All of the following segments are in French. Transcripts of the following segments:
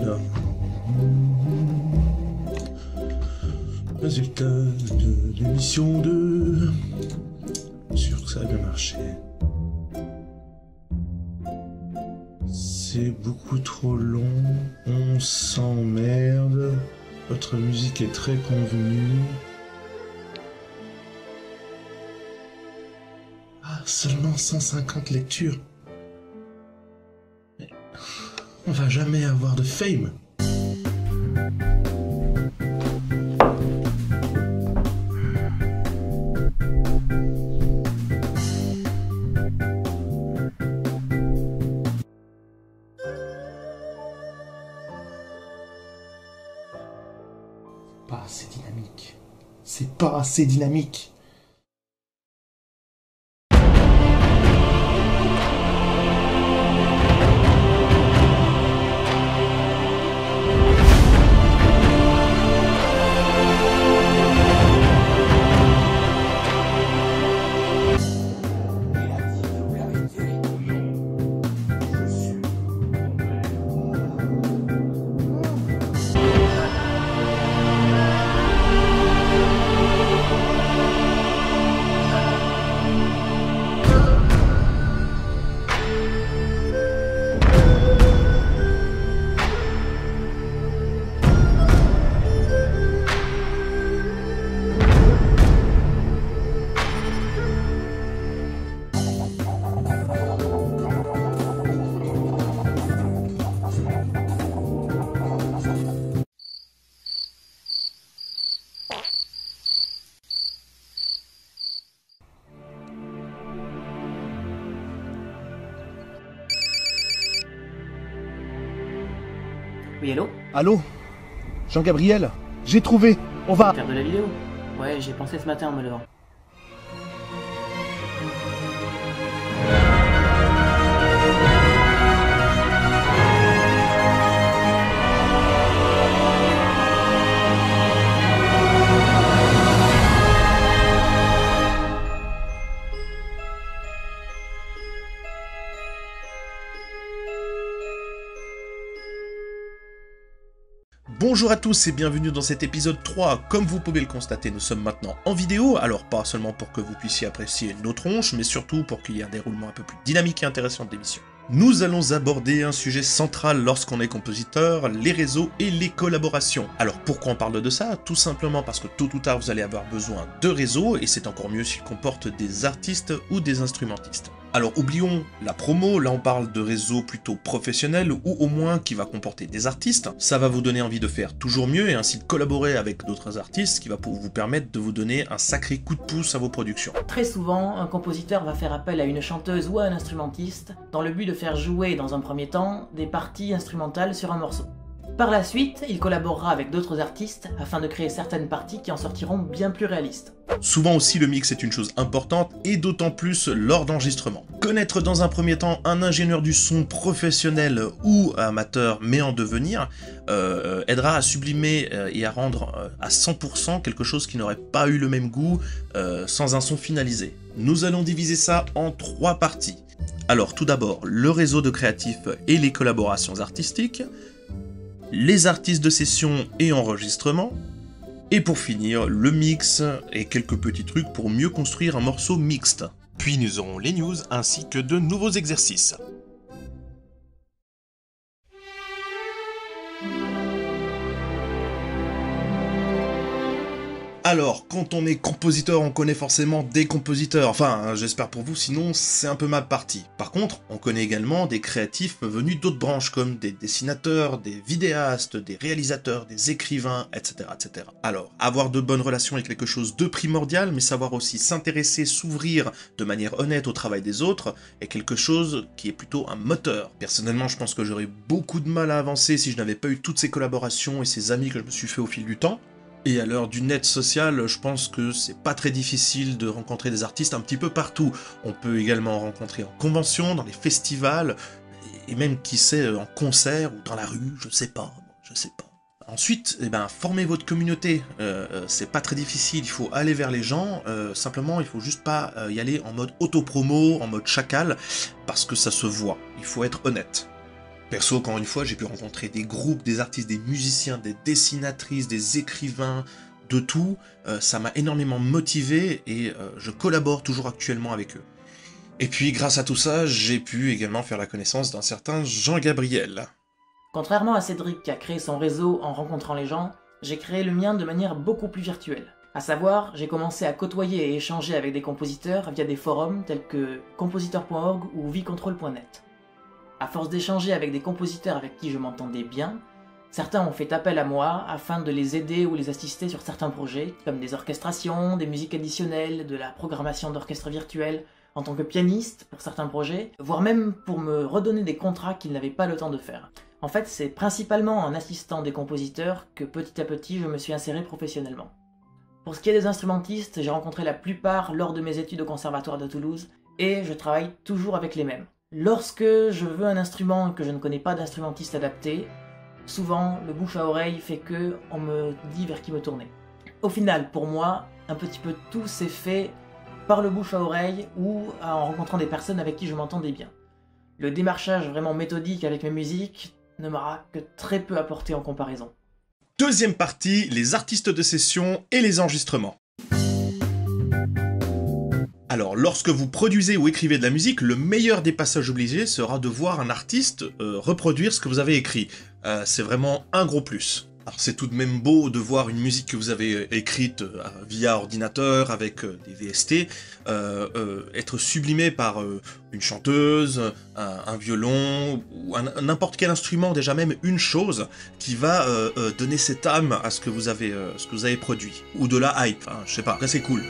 Alors, résultat de l'émission 2. Sûr que ça a bien marché. C'est beaucoup trop long, on s'emmerde. Votre musique est très convenue. Ah, seulement 150 lectures. Mais on va jamais avoir de fame. Pas assez dynamique. C'est pas assez dynamique. Oui, allô? Allô? Jean-Gabriel? J'ai trouvé! On va... Faire de la vidéo? Ouais, j'ai pensé ce matin en me levant. Bonjour à tous et bienvenue dans cet épisode 3. Comme vous pouvez le constater, nous sommes maintenant en vidéo, alors pas seulement pour que vous puissiez apprécier nos tronches, mais surtout pour qu'il y ait un déroulement un peu plus dynamique et intéressant de l'émission. Nous allons aborder un sujet central lorsqu'on est compositeur, les réseaux et les collaborations. Alors pourquoi on parle de ça? Tout simplement parce que tôt ou tard vous allez avoir besoin de réseaux, et c'est encore mieux s'ils comportent des artistes ou des instrumentistes. Alors oublions la promo, là on parle de réseaux plutôt professionnels ou au moins qui va comporter des artistes. Ça va vous donner envie de faire toujours mieux et ainsi de collaborer avec d'autres artistes, ce qui va vous permettre de vous donner un sacré coup de pouce à vos productions. Très souvent, un compositeur va faire appel à une chanteuse ou à un instrumentiste dans le but de faire jouer dans un premier temps des parties instrumentales sur un morceau. Par la suite, il collaborera avec d'autres artistes afin de créer certaines parties qui en sortiront bien plus réalistes. Souvent aussi le mix est une chose importante et d'autant plus lors d'enregistrement. Connaître dans un premier temps un ingénieur du son professionnel ou amateur mais en devenir aidera à sublimer et à rendre à 100% quelque chose qui n'aurait pas eu le même goût sans un son finalisé. Nous allons diviser ça en 3 parties. Alors tout d'abord le réseau de créatifs et les collaborations artistiques, les artistes de session et enregistrement, et pour finir, le mix et quelques petits trucs pour mieux construire un morceau mixte. Puis nous aurons les news ainsi que de nouveaux exercices. Alors, quand on est compositeur, on connaît forcément des compositeurs. Enfin, j'espère pour vous, sinon c'est un peu mal parti. Par contre, on connaît également des créatifs venus d'autres branches, comme des dessinateurs, des vidéastes, des réalisateurs, des écrivains, etc., etc. Alors, avoir de bonnes relations est quelque chose de primordial, mais savoir aussi s'intéresser, s'ouvrir de manière honnête au travail des autres est quelque chose qui est plutôt un moteur. Personnellement, je pense que j'aurais beaucoup de mal à avancer si je n'avais pas eu toutes ces collaborations et ces amis que je me suis fait au fil du temps. Et à l'heure du net social, je pense que c'est pas très difficile de rencontrer des artistes un petit peu partout. On peut également en rencontrer en convention, dans les festivals, et même qui sait en concert ou dans la rue, je sais pas. Ensuite, formez votre communauté, c'est pas très difficile, il faut aller vers les gens, simplement il faut juste pas y aller en mode auto-promo, en mode chacal, parce que ça se voit, il faut être honnête. Perso, encore une fois, j'ai pu rencontrer des groupes, des artistes, des musiciens, des dessinatrices, des écrivains, de tout. Ça m'a énormément motivé et je collabore toujours actuellement avec eux. Et puis, grâce à tout ça, j'ai pu également faire la connaissance d'un certain Jean-Gabriel. Contrairement à Cédric qui a créé son réseau en rencontrant les gens, j'ai créé le mien de manière beaucoup plus virtuelle. À savoir, j'ai commencé à côtoyer et échanger avec des compositeurs via des forums tels que compositeur.org ou vicontrol.net. À force d'échanger avec des compositeurs avec qui je m'entendais bien, certains ont fait appel à moi afin de les aider ou les assister sur certains projets, comme des orchestrations, des musiques additionnelles, de la programmation d'orchestre virtuel, en tant que pianiste pour certains projets, voire même pour me redonner des contrats qu'ils n'avaient pas le temps de faire. En fait, c'est principalement en assistant des compositeurs que petit à petit je me suis inséré professionnellement. Pour ce qui est des instrumentistes, j'ai rencontré la plupart lors de mes études au conservatoire de Toulouse, et je travaille toujours avec les mêmes. Lorsque je veux un instrument et que je ne connais pas d'instrumentiste adapté, souvent le bouche à oreille fait que on me dit vers qui me tourner. Au final, pour moi, un petit peu tout s'est fait par le bouche à oreille ou en rencontrant des personnes avec qui je m'entendais bien. Le démarchage vraiment méthodique avec mes musiques ne m'aura que très peu apporté en comparaison. Deuxième partie, les artistes de session et les enregistrements. Alors, lorsque vous produisez ou écrivez de la musique, le meilleur des passages obligés sera de voir un artiste reproduire ce que vous avez écrit. C'est vraiment un gros plus. Alors c'est tout de même beau de voir une musique que vous avez écrite via ordinateur avec des VST être sublimée par une chanteuse, un violon ou n'importe quel instrument, déjà même une chose qui va donner cette âme à ce que vous avez produit. Ou de la hype, hein, je sais pas, après c'est cool.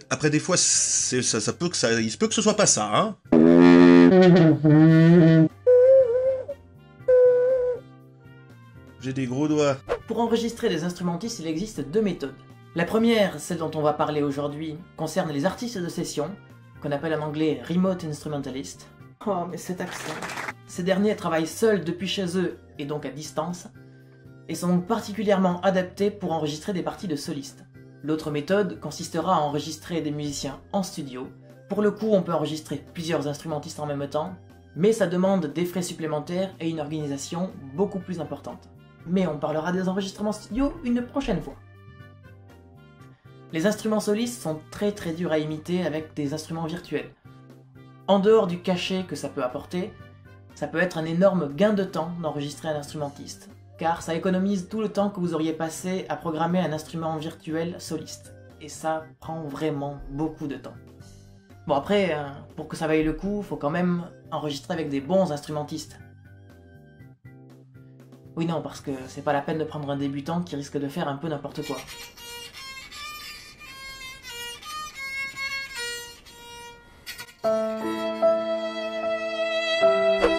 Après des fois, il se peut que ce soit pas ça, hein. J'ai des gros doigts. Pour enregistrer des instrumentistes, il existe deux méthodes. La première, celle dont on va parler aujourd'hui, concerne les artistes de session, qu'on appelle en anglais Remote Instrumentalist. Oh, mais cet accent. Ces derniers travaillent seuls depuis chez eux, et donc à distance, et sont donc particulièrement adaptés pour enregistrer des parties de solistes. L'autre méthode consistera à enregistrer des musiciens en studio. Pour le coup, on peut enregistrer plusieurs instrumentistes en même temps, mais ça demande des frais supplémentaires et une organisation beaucoup plus importante. Mais on parlera des enregistrements studio une prochaine fois. Les instruments solistes sont très durs à imiter avec des instruments virtuels. En dehors du cachet que ça peut apporter, ça peut être un énorme gain de temps d'enregistrer un instrumentiste, car ça économise tout le temps que vous auriez passé à programmer un instrument virtuel soliste. Et ça prend vraiment beaucoup de temps. Bon après, pour que ça vaille le coup, faut quand même enregistrer avec des bons instrumentistes. Oui non, parce que c'est pas la peine de prendre un débutant qui risque de faire un peu n'importe quoi.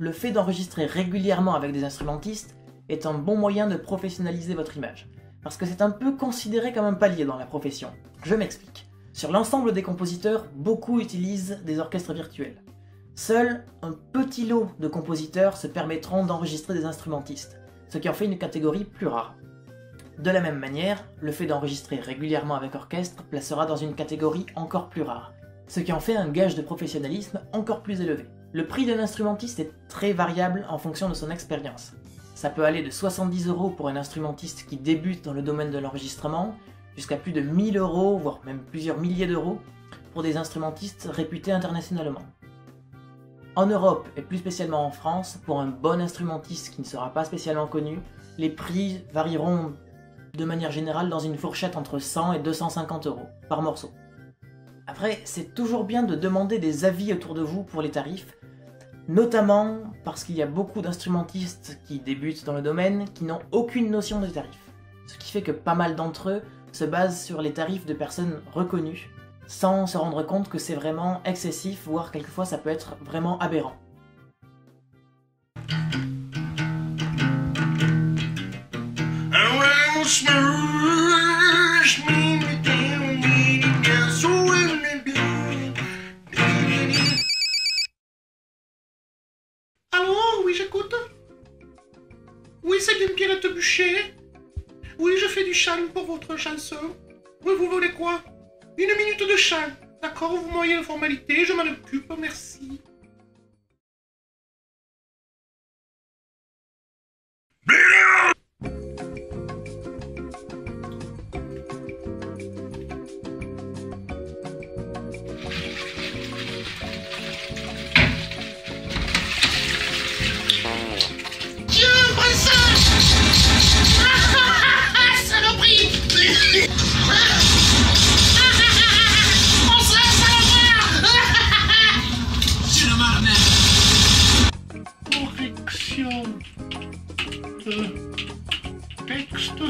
Le fait d'enregistrer régulièrement avec des instrumentistes est un bon moyen de professionnaliser votre image, parce que c'est un peu considéré comme un palier dans la profession. Je m'explique. Sur l'ensemble des compositeurs, beaucoup utilisent des orchestres virtuels. Seul un petit lot de compositeurs se permettront d'enregistrer des instrumentistes, ce qui en fait une catégorie plus rare. De la même manière, le fait d'enregistrer régulièrement avec orchestre placera dans une catégorie encore plus rare, ce qui en fait un gage de professionnalisme encore plus élevé. Le prix d'un instrumentiste est très variable en fonction de son expérience. Ça peut aller de 70 € pour un instrumentiste qui débute dans le domaine de l'enregistrement, jusqu'à plus de 1000 €, voire même plusieurs milliers d'euros, pour des instrumentistes réputés internationalement. En Europe, et plus spécialement en France, pour un bon instrumentiste qui ne sera pas spécialement connu, les prix varieront de manière générale dans une fourchette entre 100 et 250 € par morceau. Après, c'est toujours bien de demander des avis autour de vous pour les tarifs, notamment parce qu'il y a beaucoup d'instrumentistes qui débutent dans le domaine qui n'ont aucune notion des tarifs. Ce qui fait que pas mal d'entre eux se basent sur les tarifs de personnes reconnues, sans se rendre compte que c'est vraiment excessif, voire quelquefois ça peut être vraiment aberrant. oui, j'écoute. Oui, c'est bien Pierrette Bûcher. Oui, je fais du chant pour votre chanson. Oui, vous voulez quoi? 1 minute de chant. D'accord, vous m'envoyez la formalité, je m'en occupe, merci. Tiens, princesse! Saloperie! Princesse, salopard! C'est le marnet! Correction de texte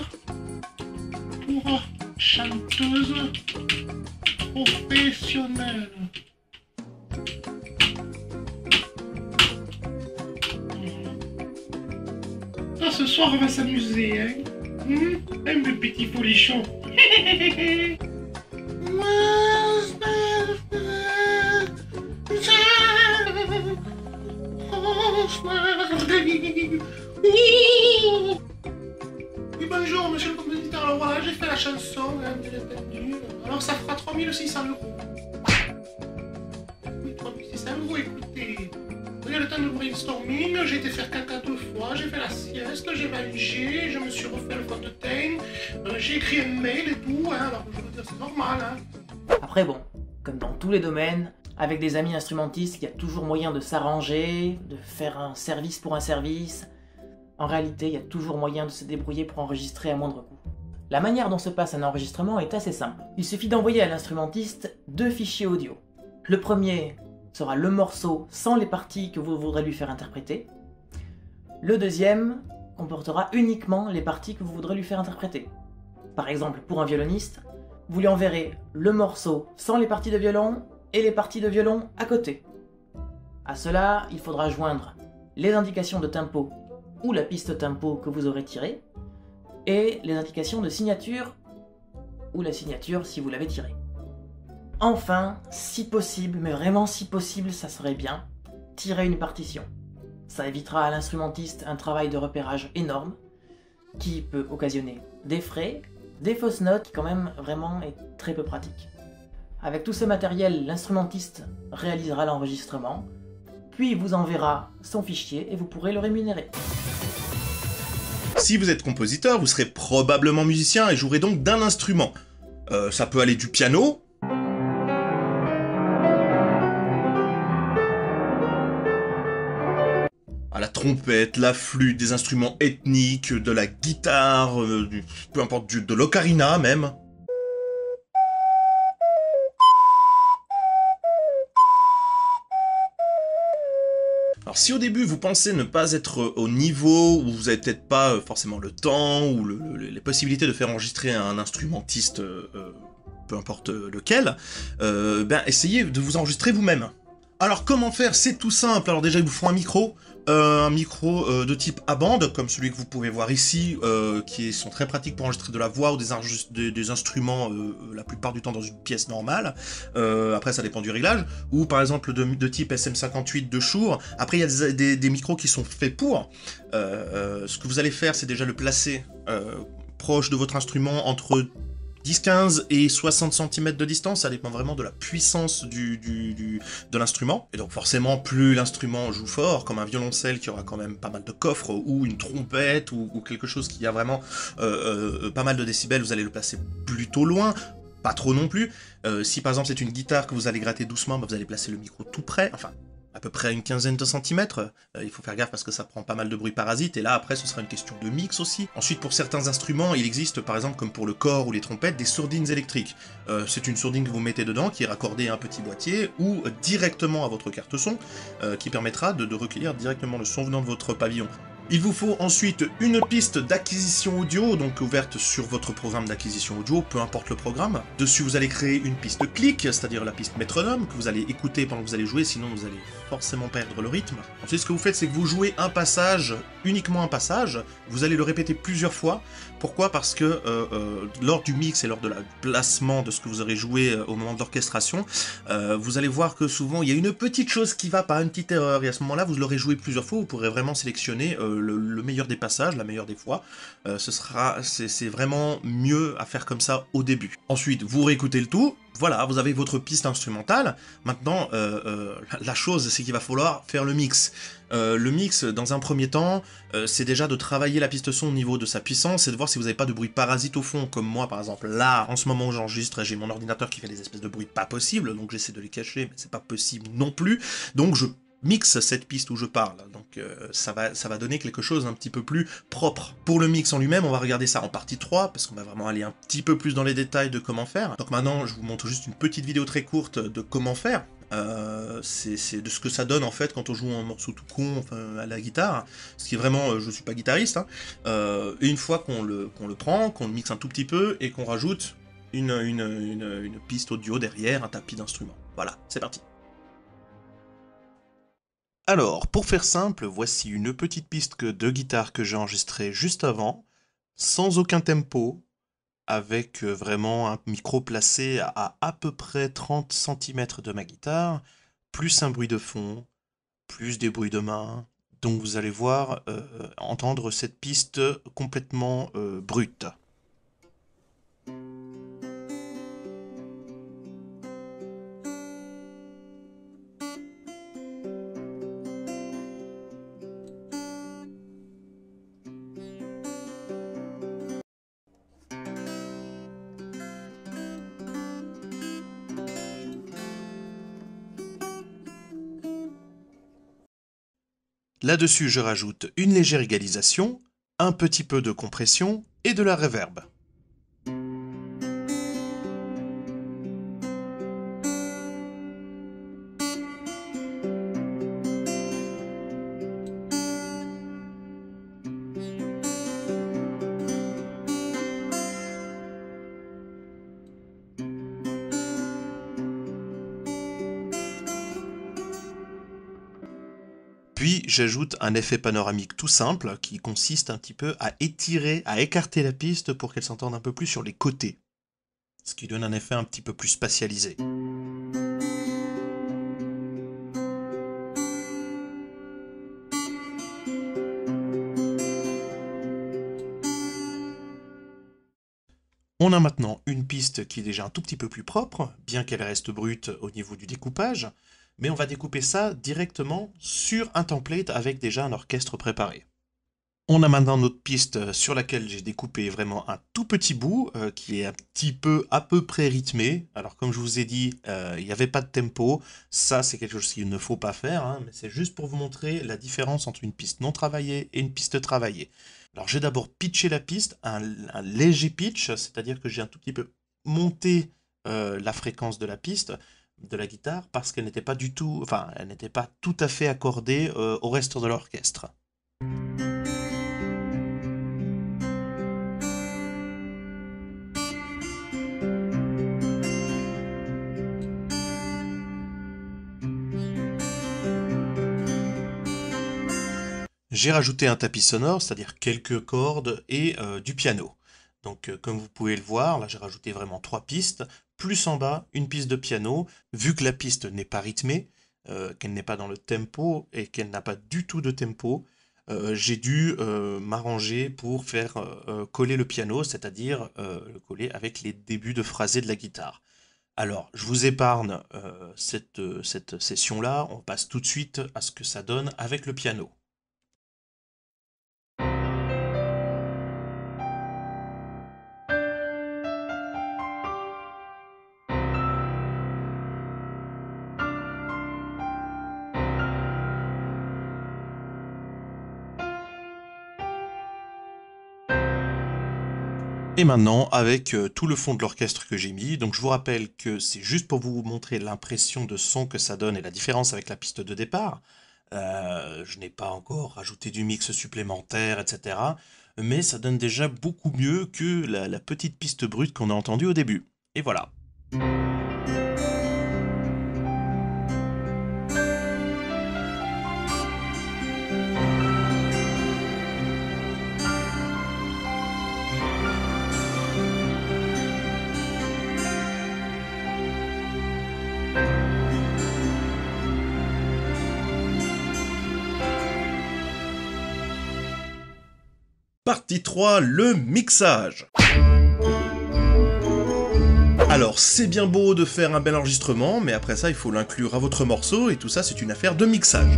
pour chanteuse professionnelle. Ah, ce soir, on va s'amuser, hein? Un petit folichon. Oui, bonjour, monsieur le compositeur. Alors voilà, j'ai fait la chanson, hein, bien entendu. Alors ça fera 3600 €. Oui, 3600 €, écoutez. Il y a le temps de brainstorming, j'ai été faire caca 2 fois, j'ai fait la sieste, j'ai mangé, je me suis refait le fond de teint, j'ai écrit un mail et tout, hein, alors je veux dire, c'est normal, hein. Après bon, comme dans tous les domaines, avec des amis instrumentistes, il y a toujours moyen de s'arranger, de faire un service pour un service. En réalité, il y a toujours moyen de se débrouiller pour enregistrer à moindre coût. La manière dont se passe un enregistrement est assez simple. Il suffit d'envoyer à l'instrumentiste 2 fichiers audio. Le premier sera le morceau sans les parties que vous voudrez lui faire interpréter. Le deuxième comportera uniquement les parties que vous voudrez lui faire interpréter. Par exemple, pour un violoniste, vous lui enverrez le morceau sans les parties de violon et les parties de violon à côté. À cela, il faudra joindre les indications de tempo ou la piste tempo que vous aurez tirée et les indications de signature ou la signature si vous l'avez tirée. Enfin, si possible, mais vraiment si possible, ça serait bien, tirer une partition. Ça évitera à l'instrumentiste un travail de repérage énorme, qui peut occasionner des frais, des fausses notes, qui quand même vraiment est très peu pratique. Avec tout ce matériel, l'instrumentiste réalisera l'enregistrement, puis il vous enverra son fichier et vous pourrez le rémunérer. Si vous êtes compositeur, vous serez probablement musicien et jouerez donc d'un instrument. Ça peut aller du piano, à la trompette, la flûte, des instruments ethniques, de la guitare, peu importe, de l'ocarina même. Alors si au début vous pensez ne pas être au niveau, ou vous n'avez peut-être pas forcément le temps, ou les possibilités de faire enregistrer un instrumentiste, peu importe lequel, ben essayez de vous enregistrer vous-même. Alors comment faire? C'est tout simple. Alors déjà, il vous faut un micro de type A-band, comme celui que vous pouvez voir ici, qui sont très pratiques pour enregistrer de la voix ou des instruments la plupart du temps dans une pièce normale. Après, ça dépend du réglage. Ou par exemple de type SM58 de Shure. Après, il y a des micros qui sont faits pour. Ce que vous allez faire, c'est déjà le placer proche de votre instrument entre 10-15 et 60 cm de distance, ça dépend vraiment de la puissance de l'instrument. Et donc forcément, plus l'instrument joue fort, comme un violoncelle qui aura quand même pas mal de coffres, ou une trompette, ou quelque chose qui a vraiment pas mal de décibels, vous allez le placer plutôt loin, pas trop non plus. Si par exemple c'est une guitare que vous allez gratter doucement, bah, vous allez placer le micro tout près, enfin à peu près une quinzaine de centimètres. Il faut faire gaffe parce que ça prend pas mal de bruit parasite, et là après ce sera une question de mix aussi. Ensuite, pour certains instruments, il existe par exemple comme pour le corps ou les trompettes des sourdines électriques. C'est une sourdine que vous mettez dedans qui est raccordée à un petit boîtier ou directement à votre carte son qui permettra de recueillir directement le son venant de votre pavillon. Il vous faut ensuite une piste d'acquisition audio, donc ouverte sur votre programme d'acquisition audio, peu importe le programme. Dessus, vous allez créer une piste clic, c'est-à-dire la piste métronome, que vous allez écouter pendant que vous allez jouer, sinon vous allez forcément perdre le rythme. Ensuite, ce que vous faites, c'est que vous jouez un passage, uniquement un passage, vous allez le répéter plusieurs fois. Pourquoi? Parce que lors du mix et lors de la placement de ce que vous aurez joué au moment de l'orchestration, vous allez voir que souvent il y a une petite chose qui va pas, une petite erreur, et à ce moment-là, vous l'aurez joué plusieurs fois, vous pourrez vraiment sélectionner le meilleur des passages, la meilleure des fois. C'est vraiment mieux à faire comme ça au début. Ensuite, vous réécoutez le tout. Voilà, vous avez votre piste instrumentale. Maintenant, la chose, c'est qu'il va falloir faire le mix. Le mix, dans un premier temps, c'est déjà de travailler la piste son au niveau de sa puissance et de voir si vous n'avez pas de bruit parasite au fond, comme moi, par exemple. Là, en ce moment où j'enregistre, j'ai mon ordinateur qui fait des espèces de bruits pas possibles, donc j'essaie de les cacher, mais c'est pas possible non plus. Donc je mixe cette piste où je parle, donc ça va donner quelque chose un petit peu plus propre. Pour le mix en lui-même, on va regarder ça en partie 3, parce qu'on va vraiment aller un petit peu plus dans les détails de comment faire. Donc maintenant, je vous montre juste une petite vidéo très courte de comment faire. C'est de ce que ça donne en fait quand on joue un morceau tout con, enfin, à la guitare, ce qui est vraiment, je suis pas guitariste, hein. Et une fois qu'on le prend, qu'on le mixe un tout petit peu, et qu'on rajoute une piste audio derrière, un tapis d'instruments. Voilà, c'est parti. Alors, pour faire simple, voici une petite piste de guitare que j'ai enregistrée juste avant, sans aucun tempo, avec vraiment un micro placé à peu près 30 cm de ma guitare, plus un bruit de fond, plus des bruits de main. Donc vous allez voir, entendre cette piste complètement brute. Là-dessus, je rajoute une légère égalisation, un petit peu de compression et de la reverb. Puis j'ajoute un effet panoramique tout simple qui consiste un petit peu à étirer, à écarter la piste pour qu'elle s'entende un peu plus sur les côtés. Ce qui donne un effet un petit peu plus spatialisé. On a maintenant une piste qui est déjà un tout petit peu plus propre, bien qu'elle reste brute au niveau du découpage, mais on va découper ça directement sur un template avec déjà un orchestre préparé. On a maintenant notre piste sur laquelle j'ai découpé vraiment un tout petit bout, qui est un petit peu à peu près rythmé. Alors comme je vous ai dit, il n'y avait pas de tempo, ça c'est quelque chose qu'il ne faut pas faire, hein, mais c'est juste pour vous montrer la différence entre une piste non travaillée et une piste travaillée. Alors j'ai d'abord pitché la piste, un léger pitch, c'est-à-dire que j'ai un tout petit peu monté la fréquence de la piste, de la guitare, parce qu'elle n'était pas du tout, enfin, elle n'était pas tout à fait accordée au reste de l'orchestre. J'ai rajouté un tapis sonore, c'est-à-dire quelques cordes et du piano. Donc comme vous pouvez le voir, là j'ai rajouté vraiment 3 pistes, plus en bas une piste de piano. Vu que la piste n'est pas rythmée, qu'elle n'est pas dans le tempo et qu'elle n'a pas du tout de tempo, j'ai dû m'arranger pour faire coller le piano, c'est-à-dire le coller avec les débuts de phrasé de la guitare. Alors, je vous épargne cette session-là, on passe tout de suite à ce que ça donne avec le piano. Et maintenant, avec tout le fond de l'orchestre que j'ai mis, donc je vous rappelle que c'est juste pour vous montrer l'impression de son que ça donne et la différence avec la piste de départ. Je n'ai pas encore rajouté du mix supplémentaire, etc. Mais ça donne déjà beaucoup mieux que la petite piste brute qu'on a entendue au début. Et voilà. Partie 3, le mixage. Alors, c'est bien beau de faire un bel enregistrement, mais après ça, il faut l'inclure à votre morceau, et tout ça, c'est une affaire de mixage.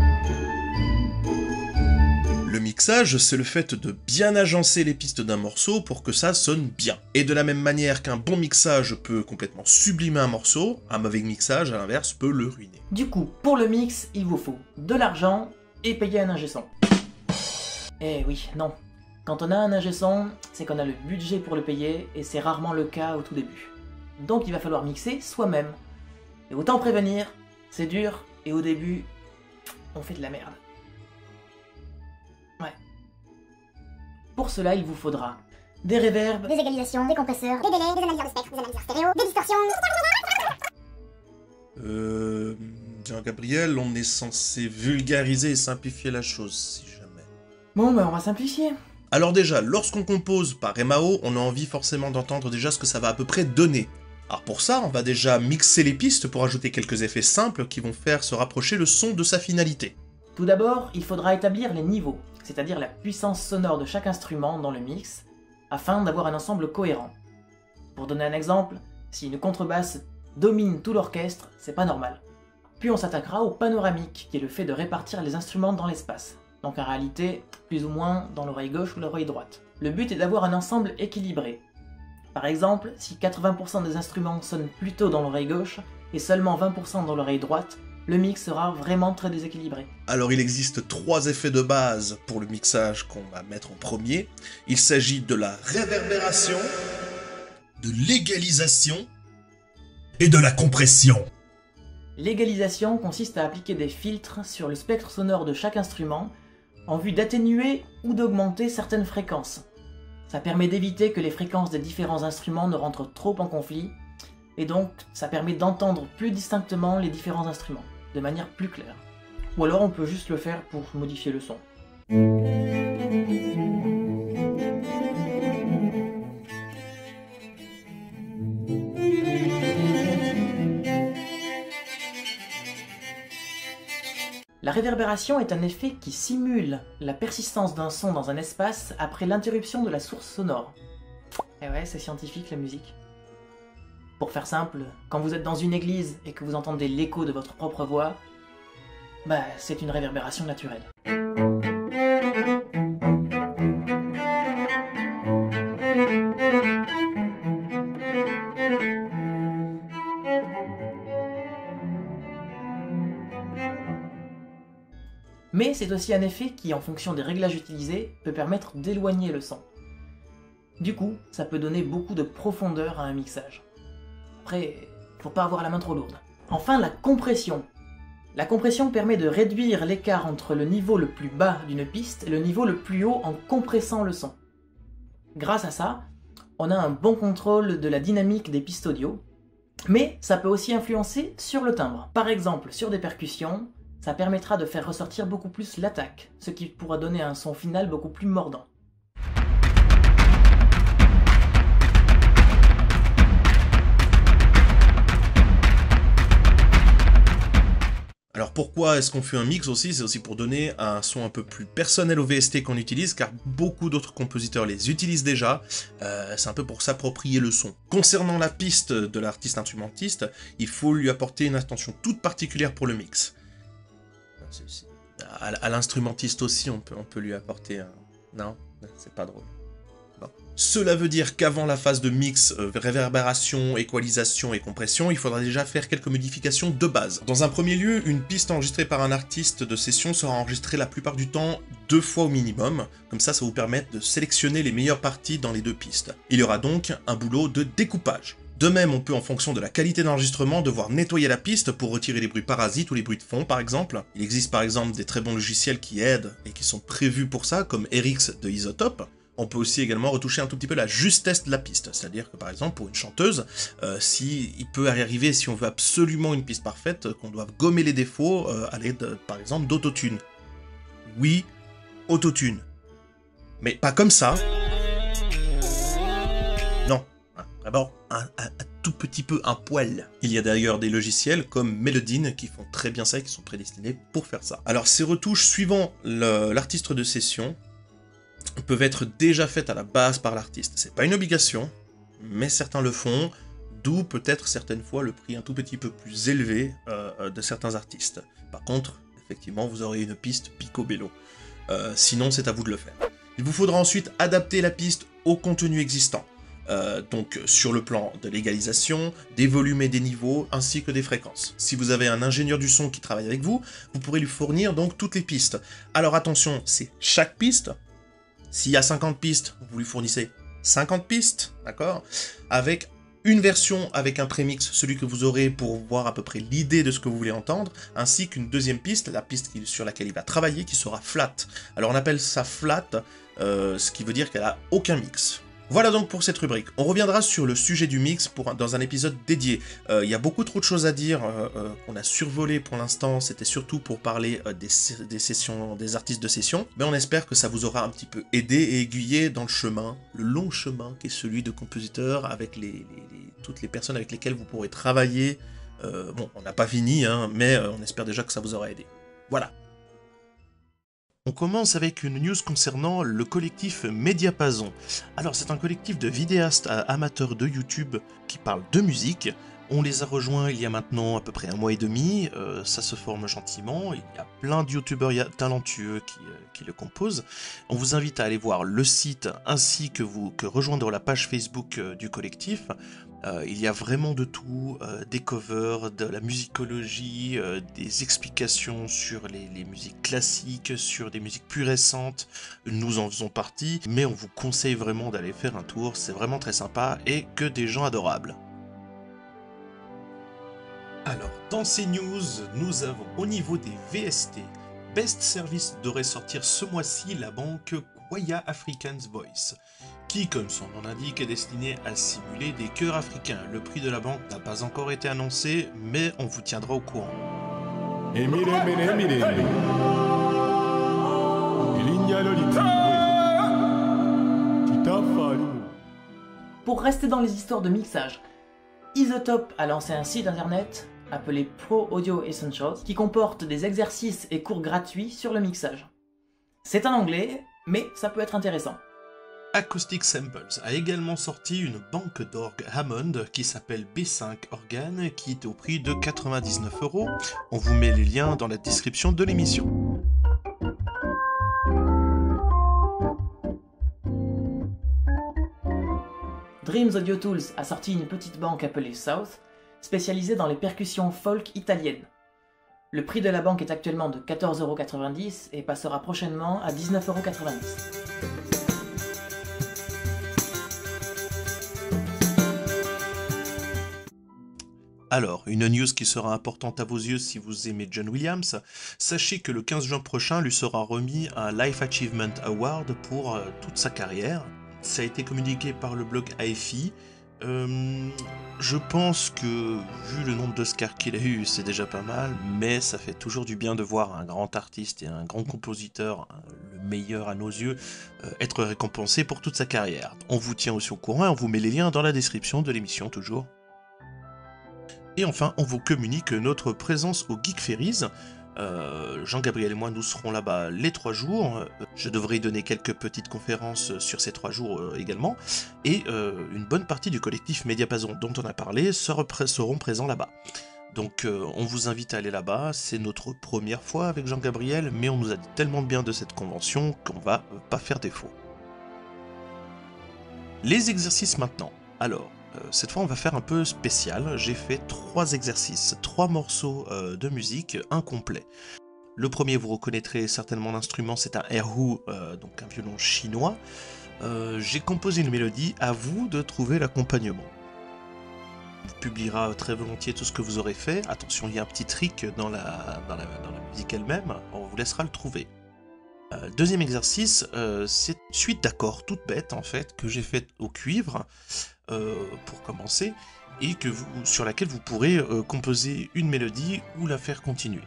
Le mixage, c'est le fait de bien agencer les pistes d'un morceau pour que ça sonne bien. Et de la même manière qu'un bon mixage peut complètement sublimer un morceau, un mauvais mixage, à l'inverse, peut le ruiner. Du coup, pour le mix, il vous faut de l'argent et payer un ingé son. Eh oui, non. Quand on a un ingé son, c'est qu'on a le budget pour le payer, et c'est rarement le cas au tout début. Donc il va falloir mixer soi-même. Et autant prévenir, c'est dur, et au début, on fait de la merde. Ouais. Pour cela, il vous faudra des reverbs, des égalisations, des compresseurs, des délais, des analyseurs de spectre, des analyseurs stéréo, des distorsions... Jean-Gabriel, on est censé vulgariser et simplifier la chose, si jamais. Bon, ben on va simplifier. Alors déjà, lorsqu'on compose par MAO, on a envie forcément d'entendre déjà ce que ça va à peu près donner. Alors pour ça, on va déjà mixer les pistes pour ajouter quelques effets simples qui vont faire se rapprocher le son de sa finalité. Tout d'abord, il faudra établir les niveaux, c'est-à-dire la puissance sonore de chaque instrument dans le mix, afin d'avoir un ensemble cohérent. Pour donner un exemple, si une contrebasse domine tout l'orchestre, c'est pas normal. Puis on s'attaquera au panoramique, qui est le fait de répartir les instruments dans l'espace. Donc en réalité, plus ou moins dans l'oreille gauche ou l'oreille droite. Le but est d'avoir un ensemble équilibré. Par exemple, si 80% des instruments sonnent plutôt dans l'oreille gauche, et seulement 20% dans l'oreille droite, le mix sera vraiment très déséquilibré. Alors il existe 3 effets de base pour le mixage qu'on va mettre en premier. Il s'agit de la réverbération, de l'égalisation et de la compression. L'égalisation consiste à appliquer des filtres sur le spectre sonore de chaque instrument en vue d'atténuer ou d'augmenter certaines fréquences. Ça permet d'éviter que les fréquences des différents instruments ne rentrent trop en conflit, et donc ça permet d'entendre plus distinctement les différents instruments, de manière plus claire. Ou alors on peut juste le faire pour modifier le son. La réverbération est un effet qui simule la persistance d'un son dans un espace après l'interruption de la source sonore. Et ouais, c'est scientifique la musique. Pour faire simple, quand vous êtes dans une église et que vous entendez l'écho de votre propre voix, bah c'est une réverbération naturelle. Mais c'est aussi un effet qui, en fonction des réglages utilisés, peut permettre d'éloigner le son. Du coup, ça peut donner beaucoup de profondeur à un mixage. Après, faut pas avoir la main trop lourde. Enfin, la compression. La compression permet de réduire l'écart entre le niveau le plus bas d'une piste et le niveau le plus haut en compressant le son. Grâce à ça, on a un bon contrôle de la dynamique des pistes audio, mais ça peut aussi influencer sur le timbre. Par exemple, sur des percussions, ça permettra de faire ressortir beaucoup plus l'attaque, ce qui pourra donner un son final beaucoup plus mordant. Alors pourquoi est-ce qu'on fait un mix aussi? C'est aussi pour donner un son un peu plus personnel au VST qu'on utilise, car beaucoup d'autres compositeurs les utilisent déjà, c'est un peu pour s'approprier le son. Concernant la piste de l'artiste instrumentiste, il faut lui apporter une attention toute particulière pour le mix. À l'instrumentiste aussi, on peut lui apporter un... Non, c'est pas drôle. Bon. Cela veut dire qu'avant la phase de mix, réverbération, équalisation et compression, il faudra déjà faire quelques modifications de base. Dans un premier lieu, une piste enregistrée par un artiste de session sera enregistrée la plupart du temps 2 fois au minimum, comme ça vous permet de sélectionner les meilleures parties dans les 2 pistes. Il y aura donc un boulot de découpage. De même, on peut, en fonction de la qualité d'enregistrement, devoir nettoyer la piste pour retirer les bruits parasites ou les bruits de fond, par exemple. Il existe par exemple des très bons logiciels qui aident et qui sont prévus pour ça, comme RX de Isotope. On peut aussi également retoucher un tout petit peu la justesse de la piste, c'est-à-dire que par exemple pour une chanteuse, il peut arriver, si on veut absolument une piste parfaite, qu'on doive gommer les défauts à l'aide par exemple d'autotune. Oui, autotune. Mais pas comme ça. Non. D'abord, un tout petit peu, un poil. Il y a d'ailleurs des logiciels comme Melodyne qui font très bien ça et qui sont prédestinés pour faire ça. Alors ces retouches suivant l'artiste de session, peuvent être déjà faites à la base par l'artiste. C'est pas une obligation, mais certains le font, d'où peut-être certaines fois le prix un tout petit peu plus élevé de certains artistes. Par contre, effectivement, vous aurez une piste picobello. Sinon, c'est à vous de le faire. Il vous faudra ensuite adapter la piste au contenu existant. Donc sur le plan de l'égalisation, des volumes et des niveaux, ainsi que des fréquences. Si vous avez un ingénieur du son qui travaille avec vous, vous pourrez lui fournir donc toutes les pistes. Alors attention, c'est chaque piste. S'il y a 50 pistes, vous lui fournissez 50 pistes, d'accord? Avec une version avec un prémix, celui que vous aurez pour voir à peu près l'idée de ce que vous voulez entendre, ainsi qu'une deuxième piste, la piste sur laquelle il va travailler, qui sera flat. Alors on appelle ça flat, ce qui veut dire qu'elle a aucun mix. Voilà donc pour cette rubrique. On reviendra sur le sujet du mix dans un épisode dédié. Il y a beaucoup trop de choses à dire qu'on a survolé pour l'instant. C'était surtout pour parler des sessions, des artistes de session. Mais on espère que ça vous aura un petit peu aidé et aiguillé dans le chemin, le long chemin qui est celui de compositeur avec toutes les personnes avec lesquelles vous pourrez travailler. Bon, on n'a pas fini, hein, mais on espère déjà que ça vous aura aidé. Voilà. On commence avec une news concernant le collectif Mediapason. Alors c'est un collectif de vidéastes amateurs de YouTube qui parlent de musique. On les a rejoints il y a maintenant à peu près 1 mois et demi, ça se forme gentiment, il y a plein de youtubeurs talentueux qui le composent. On vous invite à aller voir le site ainsi que rejoindre la page Facebook du collectif. Il y a vraiment de tout, des covers, de la musicologie, des explications sur les musiques classiques, sur des musiques plus récentes, nous en faisons partie, mais on vous conseille vraiment d'aller faire un tour, c'est vraiment très sympa et que des gens adorables. Alors, dans ces news, nous avons au niveau des VST, Best Service devrait sortir ce mois-ci la banque Kwaya African Voice, qui, comme son nom l'indique, est destinée à simuler des chœurs africains. Le prix de la banque n'a pas encore été annoncé, mais on vous tiendra au courant. Pour rester dans les histoires de mixage, Isotope a lancé un site internet appelé Pro Audio Essentials qui comporte des exercices et cours gratuits sur le mixage. C'est en anglais, mais ça peut être intéressant. Acoustic Samples a également sorti une banque d'orgues Hammond qui s'appelle B5 Organ qui est au prix de 99 €. On vous met les liens dans la description de l'émission. Dreams Audio Tools a sorti une petite banque appelée South, spécialisée dans les percussions folk italiennes. Le prix de la banque est actuellement de 14,90 € et passera prochainement à 19,90 €. Alors, une news qui sera importante à vos yeux si vous aimez John Williams, sachez que le 15 juin prochain lui sera remis un Life Achievement Award pour toute sa carrière. Ça a été communiqué par le blog AFI. Je pense que, vu le nombre d'Oscars qu'il a eu, c'est déjà pas mal, mais ça fait toujours du bien de voir un grand artiste et un grand compositeur, le meilleur à nos yeux, être récompensé pour toute sa carrière. On vous tient aussi au courant et on vous met les liens dans la description de l'émission toujours. Et enfin, on vous communique notre présence au Geek Ferries. Jean-Gabriel et moi, nous serons là-bas les 3 jours. Je devrais y donner quelques petites conférences sur ces 3 jours également. Et une bonne partie du collectif Mediapason dont on a parlé seront présents là-bas. Donc on vous invite à aller là-bas. C'est notre première fois avec Jean-Gabriel, mais on nous a dit tellement de bien de cette convention qu'on va pas faire défaut. Les exercices maintenant. Alors, cette fois on va faire un peu spécial, j'ai fait 3 exercices, 3 morceaux de musique incomplets. Le premier, vous reconnaîtrez certainement l'instrument, c'est un erhu, donc un violon chinois. J'ai composé une mélodie, à vous de trouver l'accompagnement. On publiera très volontiers tout ce que vous aurez fait, attention il y a un petit trick dans la musique elle-même, on vous laissera le trouver. Deuxième exercice, c'est une suite d'accords toute bête en fait, que j'ai faite au cuivre, pour commencer, et sur laquelle vous pourrez composer une mélodie ou la faire continuer.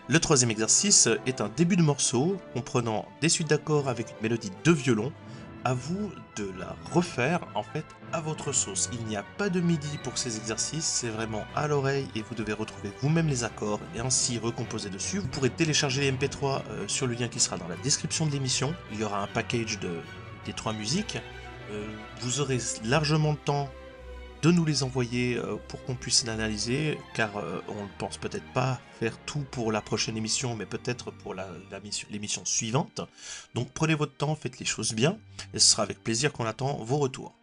Le troisième exercice est un début de morceau comprenant des suites d'accords avec une mélodie de violon. À vous de la refaire en fait à votre sauce. Il n'y a pas de MIDI pour ces exercices, c'est vraiment à l'oreille et vous devez retrouver vous-même les accords et ainsi recomposer dessus. Vous pourrez télécharger les MP3 sur le lien qui sera dans la description de l'émission. Il y aura un package des 3 musiques. Vous aurez largement le temps de nous les envoyer pour qu'on puisse l'analyser, car on ne pense peut-être pas faire tout pour la prochaine émission, mais peut-être pour l'émission suivante. Donc prenez votre temps, faites les choses bien, et ce sera avec plaisir qu'on attend vos retours.